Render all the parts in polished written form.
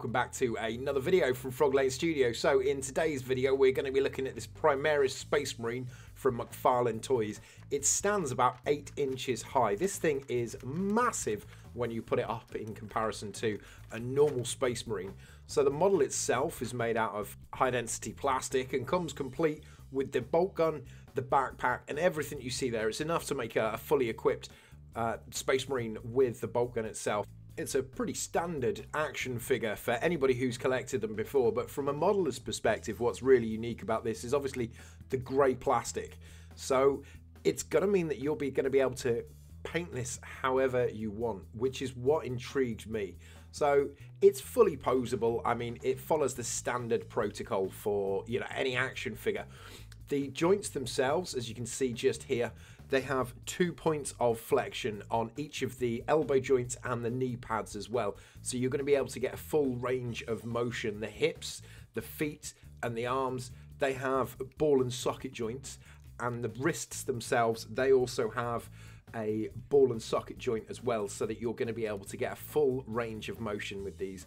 welcome back to another video from McLeod Studio. So in today's video we're going to be looking at this Primaris Space Marine from McFarlane Toys. It stands about 8 inches high. This thing is massive when you put it up in comparison to a normal Space Marine. So the model itself is made out of high density plastic and comes complete with the bolt gun, the backpack and everything you see there. It's enough to make a fully equipped Space Marine with the bolt gun itself. It's a pretty standard action figure for anybody who's collected them before, but from a modeler's perspective, what's really unique about this is obviously the grey plastic. So it's going to mean that you'll be going to be able to paint this however you want, which is what intrigued me. So it's fully posable. I mean, it follows the standard protocol for, you know, any action figure. The joints themselves, as you can see just here, they have 2 points of flexion on each of the elbow joints and the knee pads as well. So you're going to be able to get a full range of motion. The hips, the feet and the arms, they have ball and socket joints, and the wrists themselves, they also have a ball and socket joint as well, so that you're going to be able to get a full range of motion with these.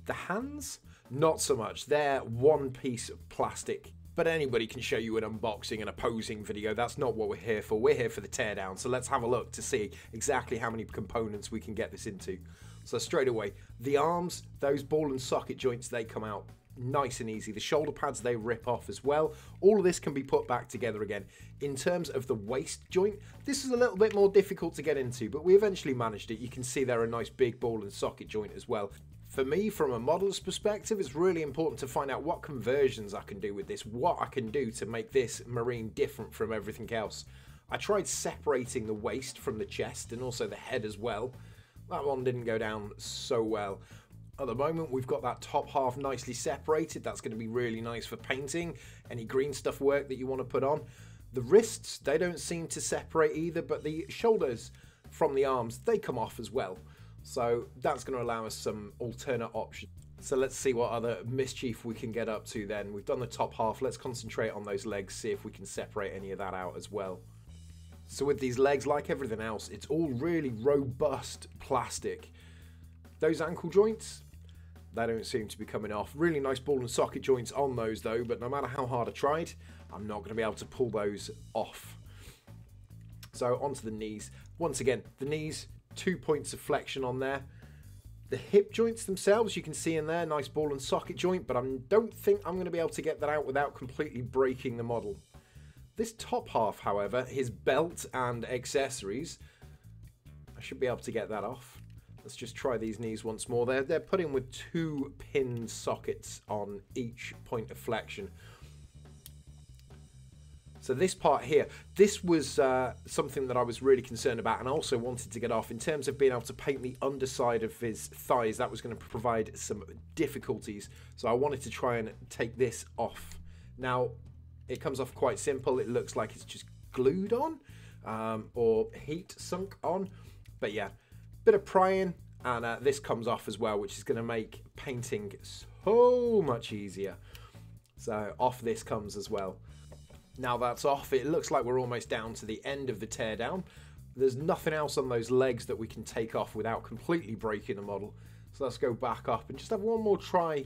The hands, not so much. They're one piece of plastic. But anybody can show you an unboxing and a posing video. That's not what we're here for. We're here for the teardown. So let's have a look to see exactly how many components we can get this into. So straight away, the arms, those ball and socket joints, they come out nice and easy. The shoulder pads, they rip off as well. All of this can be put back together again. In terms of the waist joint, this is a little bit more difficult to get into, but we eventually managed it. You can see there a nice big ball and socket joint as well. For me, from a modeler's perspective, it's really important to find out what conversions I can do with this, what I can do to make this Marine different from everything else. I tried separating the waist from the chest and also the head as well. That one didn't go down so well. At the moment, we've got that top half nicely separated. That's going to be really nice for painting, any green stuff work that you want to put on. The wrists, they don't seem to separate either, but the shoulders from the arms, they come off as well. So that's going to allow us some alternate options. So let's see what other mischief we can get up to then. We've done the top half. Let's concentrate on those legs, see if we can separate any of that out as well. So with these legs, like everything else, it's all really robust plastic. Those ankle joints, they don't seem to be coming off. Really nice ball and socket joints on those though, but no matter how hard I tried, I'm not going to be able to pull those off. So onto the knees. Once again, the knees, 2 points of flexion on there. The hip joints themselves, you can see in there, nice ball and socket joint, but I don't think I'm going to be able to get that out without completely breaking the model. This top half, however, his belt and accessories, I should be able to get that off. Let's just try these knees once more. They're put in with 2 pinned sockets on each point of flexion. So this part here, this was something that I was really concerned about and I also wanted to get off. In terms of being able to paint the underside of his thighs, that was going to provide some difficulties. So I wanted to try and take this off. Now, it comes off quite simple. It looks like it's just glued on or heat sunk on. But yeah, bit of prying and this comes off as well, which is going to make painting so much easier. So off this comes as well. Now that's off, it looks like we're almost down to the end of the teardown. There's nothing else on those legs that we can take off without completely breaking the model. So let's go back up and just have one more try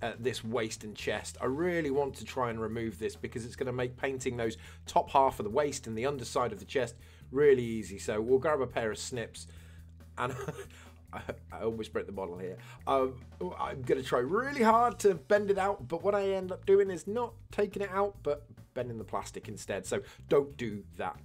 at this waist and chest. I really want to try and remove this because it's going to make painting those top half of the waist and the underside of the chest really easy. So we'll grab a pair of snips and I almost broke the model here. I'm going to try really hard to bend it out, but what I end up doing is not taking it out, but bending the plastic instead. So don't do that.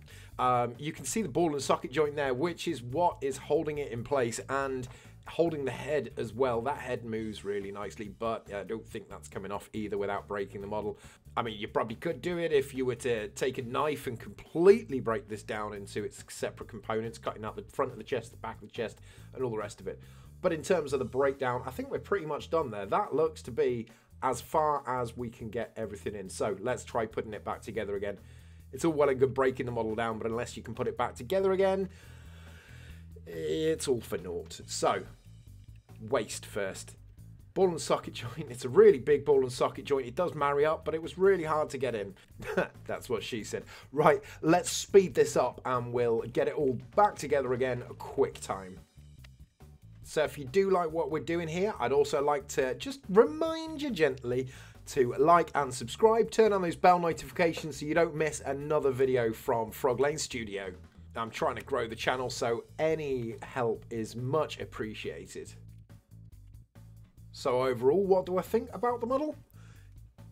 You can see the ball and socket joint there, which is what is holding it in place and holding the head as well. That head moves really nicely, but I don't think that's coming off either without breaking the model. I mean, you probably could do it if you were to take a knife and completely break this down into its separate components, cutting out the front of the chest, the back of the chest, and all the rest of it. But in terms of the breakdown, I think we're pretty much done there. That looks to be as far as we can get everything in. So let's try putting it back together again. It's all well and good breaking the model down, but unless you can put it back together again, it's all for naught. So, waist first. Ball and socket joint. It's a really big ball and socket joint. It does marry up, but it was really hard to get in. That's what she said. Right, let's speed this up and we'll get it all back together again a quick time. So if you do like what we're doing here, I'd also like to just remind you gently to like and subscribe, turn on those bell notifications so you don't miss another video from FrogLane Studio. I'm trying to grow the channel, so any help is much appreciated. So overall, what do I think about the model?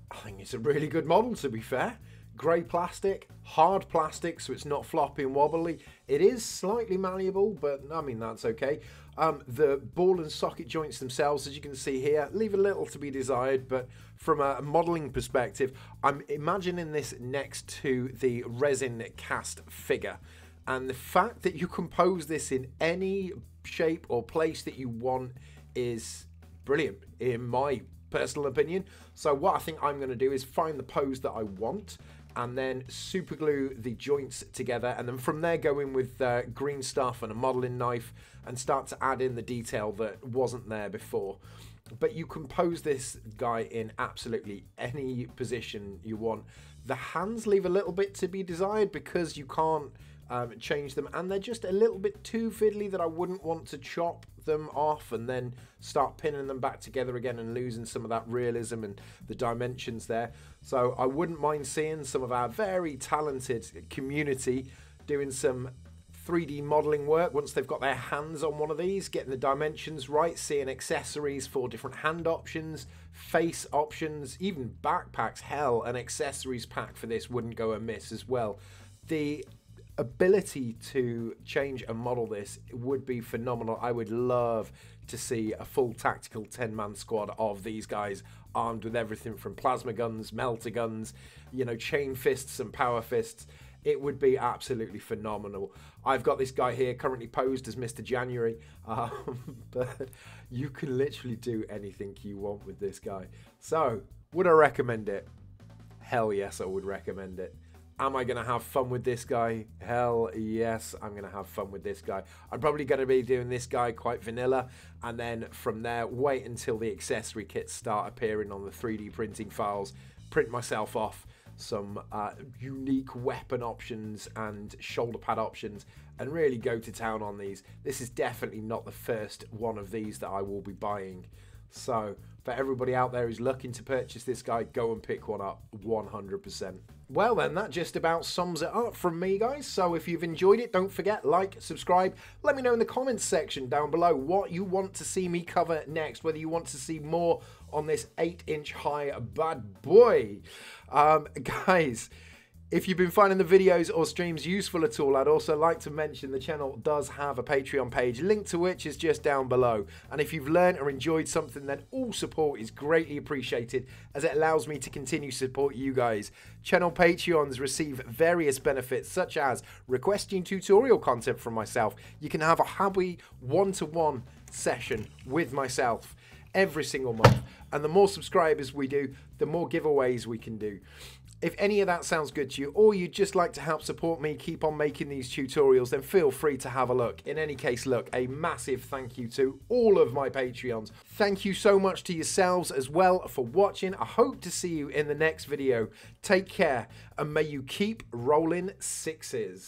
I think it's a really good model, to be fair. Grey plastic, hard plastic, so it's not floppy and wobbly. It is slightly malleable, but I mean, that's okay. The ball and socket joints themselves, as you can see here, leave a little to be desired, but from a modelling perspective, I'm imagining this next to the resin cast figure. And the fact that you can pose this in any shape or place that you want is brilliant, in my personal opinion. So what I think I'm going to do is find the pose that I want, and then super glue the joints together, and then from there go in with green stuff and a modeling knife and start to add in the detail that wasn't there before. But you can pose this guy in absolutely any position you want. The hands leave a little bit to be desired because you can't change them, and they're just a little bit too fiddly that I wouldn't want to chop them off and then start pinning them back together again and losing some of that realism and the dimensions there. So I wouldn't mind seeing some of our very talented community doing some 3D modeling work once they've got their hands on one of these, getting the dimensions right, seeing accessories for different hand options, face options, even backpacks. Hell, an accessories pack for this wouldn't go amiss as well. The ability to change and model this would be phenomenal. I would love to see a full tactical 10-man squad of these guys armed with everything from plasma guns, melter guns, you know, chain fists and power fists. It would be absolutely phenomenal. I've got this guy here currently posed as Mr. January, but you can literally do anything you want with this guy. So, would I recommend it? Hell yes, I would recommend it. Am I going to have fun with this guy? Hell yes, I'm going to have fun with this guy. I'm probably going to be doing this guy quite vanilla, and then from there, wait until the accessory kits start appearing on the 3D printing files, print myself off some unique weapon options and shoulder pad options, and really go to town on these. This is definitely not the first one of these that I will be buying. So for everybody out there who's looking to purchase this guy, go and pick one up 100%. Well then, that just about sums it up from me, guys. So if you've enjoyed it, don't forget, like, subscribe. Let me know in the comments section down below what you want to see me cover next, whether you want to see more on this 8-inch high bad boy. Guys, if you've been finding the videos or streams useful at all, I'd also like to mention the channel does have a Patreon page, link to which is just down below. And if you've learned or enjoyed something, then all support is greatly appreciated, as it allows me to continue to support you guys. Channel Patreons receive various benefits, such as requesting tutorial content from myself. You can have a hobby one-to-one session with myself every single month. And the more subscribers we do, the more giveaways we can do. If any of that sounds good to you, or you'd just like to help support me keep on making these tutorials, then feel free to have a look. In any case, look, a massive thank you to all of my Patreons. Thank you so much to yourselves as well for watching. I hope to see you in the next video. Take care, and may you keep rolling sixes.